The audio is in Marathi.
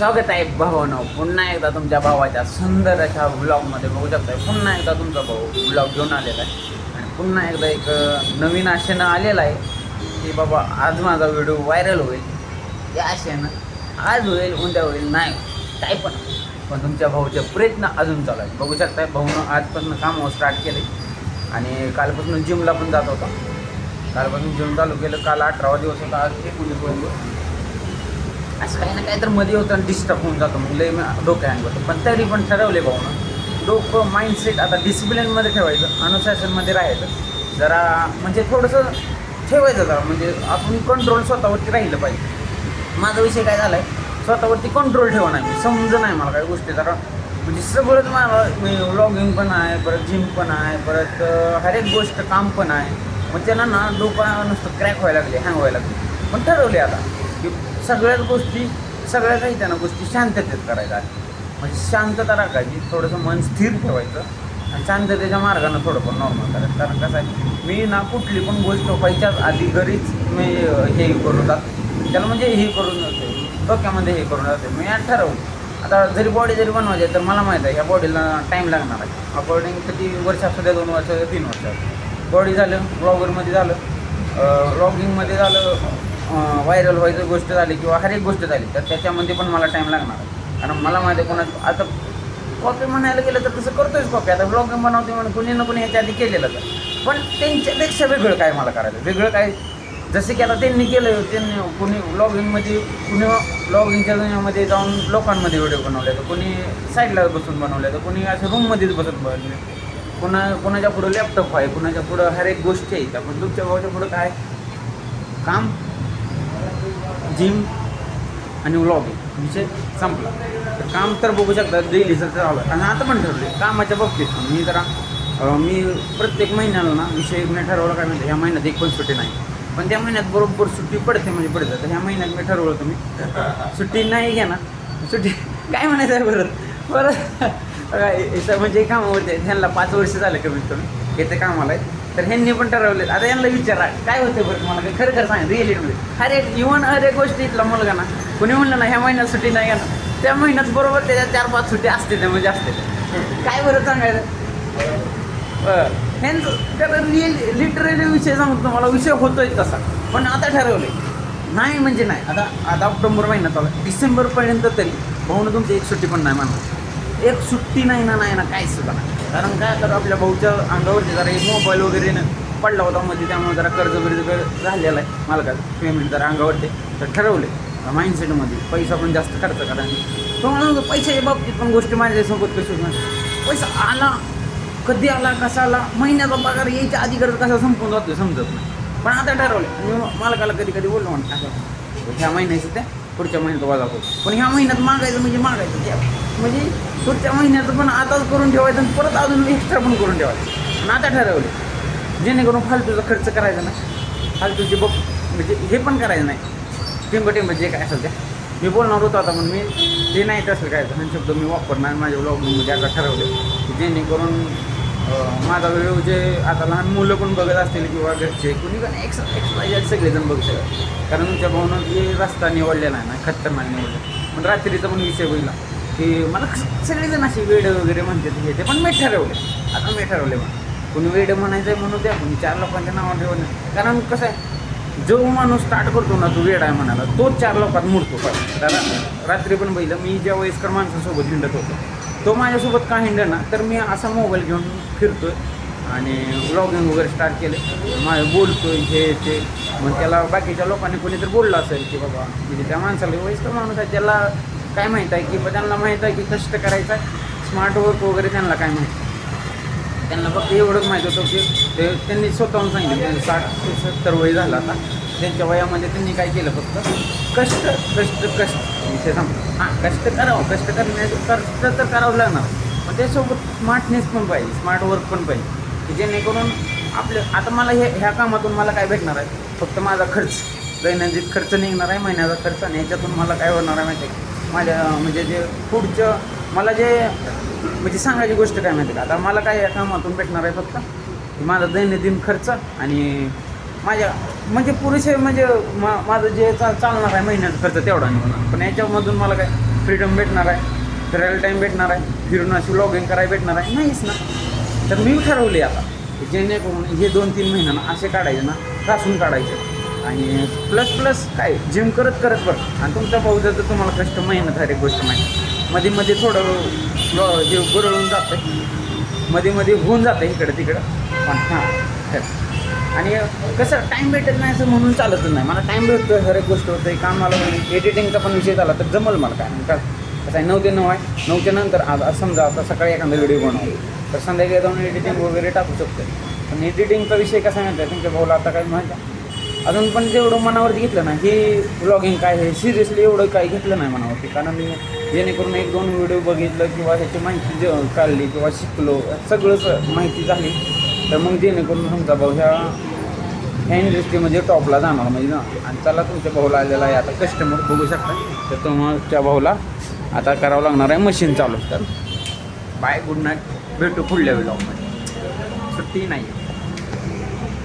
स्वागत आहे भावानो पुन्हा एकदा तुमच्या भावाच्या सुंदर अशा ब्लॉगमध्ये बघू शकताय. पुन्हा एकदा तुमचा भाऊ ब्लॉग घेऊन आलेला आहे आणि पुन्हा एकदा एक नवीन आशेनं आलेला आहे की बाबा आज माझा व्हिडिओ व्हायरल होईल. या आशेनं आज होईल उद्या होईल नाही काय पण तुमच्या भाऊचे प्रयत्न अजून चालू आहे. बघू शकताय भाऊनं आजपासून कामावर स्टार्ट केले आणि कालपासून जिमला पण जात होता. कालपासून जिम चालू केलं. काल 18वा दिवस होता, आज 19 असं काही ना काही तर मध्ये होतं आणि डिस्टर्ब होऊन जातो. मग लय डोक्या हँग होतं. पण तरी पण ठरवले भाऊनं डोकं माइंडसेट आता डिसिप्लिनमध्ये ठेवायचं, अनुशासनमध्ये राहायचं जरा, म्हणजे थोडंसं ठेवायचं जरा, म्हणजे आपण कंट्रोल स्वतःवरती राहिलं पाहिजे. माझा विषय काय झाला आहे, स्वतःवरती कंट्रोल ठेवा नाही. मी समजं नाही मला काही गोष्टी जरा, म्हणजे सगळंच मला मी व्लॉगिंग पण आहे, परत जिम पण आहे, परत हर एक गोष्ट काम पण आहे. मग त्यांना ना डोकं नुसतं क्रॅक व्हायला लागले, हँग व्हायला लागले. पण ठरवले आता की सगळ्याच गोष्टी, सगळ्या काही त्यांना गोष्टी शांततेत करायच्या आहेत. म्हणजे शांतता राखायची, थोडंसं मन स्थिर ठेवायचं आणि शांततेच्या मार्गानं थोडंफार नॉर्मल करायचं. कारण कसं आहे, मी ना कुठली पण गोष्ट व्हायच्याच आधी घरीच मी हे करून जातो, त्याला म्हणजे हे करून जाते, डोक्यामध्ये हे करून जाते. मी आज ठरवलं आता जरी बॉडी जरी बनवायची तर मला माहीत आहे ह्या बॉडीला टाईम लागणार आहे. अकॉर्डिंग किती वर्ष असू द्या, 2 वर्ष 3 वर्ष बॉडी झालं, ब्लॉगरमध्ये झालं, व्लॉगिंगमध्ये झालं, व्हायरल व्हायचं गोष्ट झाली किंवा हर एक गोष्ट झाली तर त्याच्यामध्ये पण मला टाईम लागणार आहे. कारण मला माहिती आहे कोणा आता कॉपी म्हणायला गेलं तर तसं करतोयच कॉपी. आता ब्लॉगिंग बनवते म्हणून कुणी ना कुणी ह्याच्या आधी केलेलं तर, पण त्यांच्यापेक्षा वेगळं काय मला करायचं, वेगळं काय. जसे की आता त्यांनी केलं, त्यांनी कुणी व्लॉगिंगमध्ये, कुणी व्लॉगिंगच्या दुनियामध्ये जाऊन लोकांमध्ये व्हिडिओ बनवले, तर कुणी साईडला बसून बनवले, तर कुणी असं रूममध्येच बसून बनवले, कुणाच्या पुढं लॅपटॉप आहे, कुणाच्या पुढं हर एक गोष्टी आहेत. आपण तुमच्या भावाच्या पुढं काय काम, जिम आणि व्लॉगिंग विषय संपला. तर काम तर बघू शकता डेलीचं चालू आहे. आणि आता पण ठरवले कामाच्या बाबतीत मी जरा मी प्रत्येक महिन्याला ना विषय मी ठरवलं काय म्हणते, ह्या महिन्यात एक पण सुट्टी नाही, पण त्या महिन्यात बरोबर सुट्टी पडते म्हणजे पडतं. तर ह्या महिन्यात मी ठरवलं तुम्ही सुट्टी नाही घ्या ना, सुट्टी काय म्हणायचं आहे परत म्हणजे कामावरते ह्यांना 5 वर्ष झाले कमीत कमी येते कामाला आहे. तर ह्यांनी पण ठरवले. आता यांना विचारा काय होतं बरं, मला काय खरं सांग रिअलिटीमध्ये. अरे इव्हन अरे गोष्टी इथला मुलगा ना कुणी म्हणलं ना ह्या महिन्यात सुट्टी नाही घ्या ना, त्या महिन्यात बरोबर त्याच्या 4-5 सुट्टी असते, त्या म्हणजे असते. काय बरं सांगायचं ह्यांचं, कारण लिटरली विषय सांगतो तुम्हाला, विषय होतोय तसा. पण आता ठरवले नाही म्हणजे नाही. आता ऑक्टोबर महिना चालू आहे, डिसेंबरपर्यंत तरी भाऊनं तुमची एक सुट्टी पण नाही म्हणणार, एक सुट्टी नाही ना काहीच सुद्धा नाही. कारण काय तर आपल्या भाऊच्या अंगावरती जरा एक मोबाईल वगैरे पडला होता मध्ये, त्यामुळे जरा कर्ज झालेला आहे मालकाचं, पेमेंट जरा अंगावरती. तर ठरवले माइंडसेटमध्ये पैसा पण जास्त खर्च करायला. तो म्हणून पैशाच्या बाबतीत पण गोष्टी माझ्यासोबत कशी होणार, पैसा आला कधी आला कसा आला, महिन्याचा पगार यायच्या आधी करत कसा संपून जातो समजत नाही. पण आता ठरवलं, मी मालकाला कधी बोललो म्हणून असं ह्या महिन्याचं त्या पुढच्या महिन्यात वाजा होतो, पण ह्या महिन्यात मागायचं म्हणजे म्हणजे पुढच्या महिन्याचं पण आताच करून ठेवायचं आणि परत अजून एक्स्ट्रा पण करून ठेवायचं. आणि आता ठरवले जेणेकरून फालतूचा खर्च करायचा ना, फालतूचे म्हणजे हे पण करायचं नाही, टिंब जे काय असेल ते मी बोलणार होतो आता, पण मी ते नाही तसं करायचं. हा शब्द मी वापरणार माझ्या व्लॉगमध्ये. आता ठरवले की जेणेकरून माझा व्हिडिओ जे आता लहान मुलं पण बघत असतील किंवा घरचे कुणी पण एक्सवायझेड सगळेजण बघू शकतात. कारण तुमच्या भावनं जे रस्ता निवडलेला आहे ना, खतरनाक निवडलं. पण रात्रीचा पण विषय होईल की मला सगळेजण असे वेड वगैरे म्हणतात हे ते, पण मी ठरवले. आता मी ठरवले मग कुणी वेड म्हणायचं आहे म्हणून द्या, कुणी 4 लोकांच्या नावावर ठेवलं. कारण कसं आहे, जो माणूस स्टार्ट करतो ना तो वेड आहे म्हणाला, तोच 4 लोकात मुडतो. त्याला रात्री पण बघितलं मी, ज्या वयस्कर माणसासोबत हिंडत होतो, तो माझ्यासोबत का हिंडे ना, तर मी असा मोबाईल घेऊन फिरतो आहे आणि व्लॉगिंग वगैरे स्टार्ट केले, बोलतो आहे हे ते. मग त्याला बाकीच्या लोकांनी कोणीतरी बोललं असेल की बाबा म्हणजे त्या माणसाला वयस्कर माणूस आहे, त्याला काय माहीत आहे की त्यांना माहीत आहे की कष्ट करायचा, स्मार्ट वर्क वगैरे त्यांना काय माहीत. त्यांना फक्त एवढंच माहीत होतं की त्यांनी स्वतःहून सांगितलं 60 ते 70 वय झालं आता, त्यांच्या वयामध्ये त्यांनी काय केलं, फक्त कष्ट विषय सांगतो. हां, कष्ट करावं, कष्ट तर करावं लागणार, पण त्यासोबत स्मार्टनेस पण पाहिजे, स्मार्ट वर्क पण पाहिजे की जेणेकरून आपलं. आता मला ह्या कामातून मला काय भेटणार आहे, फक्त माझा खर्च, दैनंदिन खर्च निघणार आहे, महिन्याचा खर्च. आणि ह्याच्यातून मला काय होणार आहे माहिती आहे, माझ्या म्हणजे जे पुढचं मला जे म्हणजे सांगायची गोष्ट काय माहिती का, आता मला काय या कामातून भेटणार आहे फक्त माझा दैनंदिन खर्च आणि माझ्या म्हणजे पुरुष म्हणजे माझं जे चालणार आहे महिन्याचा खर्च तेवढा निघणार. पण याच्यामधून मला काय फ्रीडम भेटणार आहे, फिरायला टाईम भेटणार आहे, फिरून अशी व्लॉगिंग करायला भेटणार आहे नाहीच ना. तर मी ठरवले आता जेणेकरून हे 2-3 महिन्यांना असे काढायचे ना, घासून काढायचे. आणि प्लस काय जिम करत बरं. आणि तुमचा भाऊ जर तुम्हाला कष्ट मेहनत हर एक गोष्ट माहिती, मध्ये थोडं हे गुरळून जातं, मध्ये होऊन जातं इकडं तिकडं. पण हां आणि कसं टाईम भेटत नाही असं म्हणून चालतच नाही. मला टाईम भेटतो, हर एक गोष्ट होतं. कामाला एडिटिंगचा पण विषय झाला तर जमल मला. काय कसं आहे, 9 ते 9 आहे. 9च्या नंतर आज समजा आता सकाळी एखादा व्हिडिओ बनवला तर संध्याकाळी जाऊन एडिटिंग वगैरे टाकू शकतो. पण एडिटिंगचा विषय कसा माहिती आहे तुमच्या भाऊला आता काय माहिती आहे, अजून पण जेवढं मनावरती घेतलं नाही हे व्लॉगिंग काय हे सिरियसली एवढं काही घेतलं नाही मनावरती. कारण मी जेणेकरून 1-2 व्हिडिओ बघितलं किंवा ह्याची माहिती जे काढली किंवा शिकलो, सगळंच माहिती झाली तर मग जेणेकरून तुमचा भाऊ ह्या इंडस्ट्रीमध्ये टॉपला जाणार म्हणजे ना. आणि चला तुमच्या भाऊला आलेला आहे आता कस्टमर बघू शकता. तर तुमच्या भाऊला आता करावं लागणार आहे मशीन चालू. तर बाय, गुड नाईट, भेटू पुढल्या व्लॉगमध्ये. सुट्टी नाही.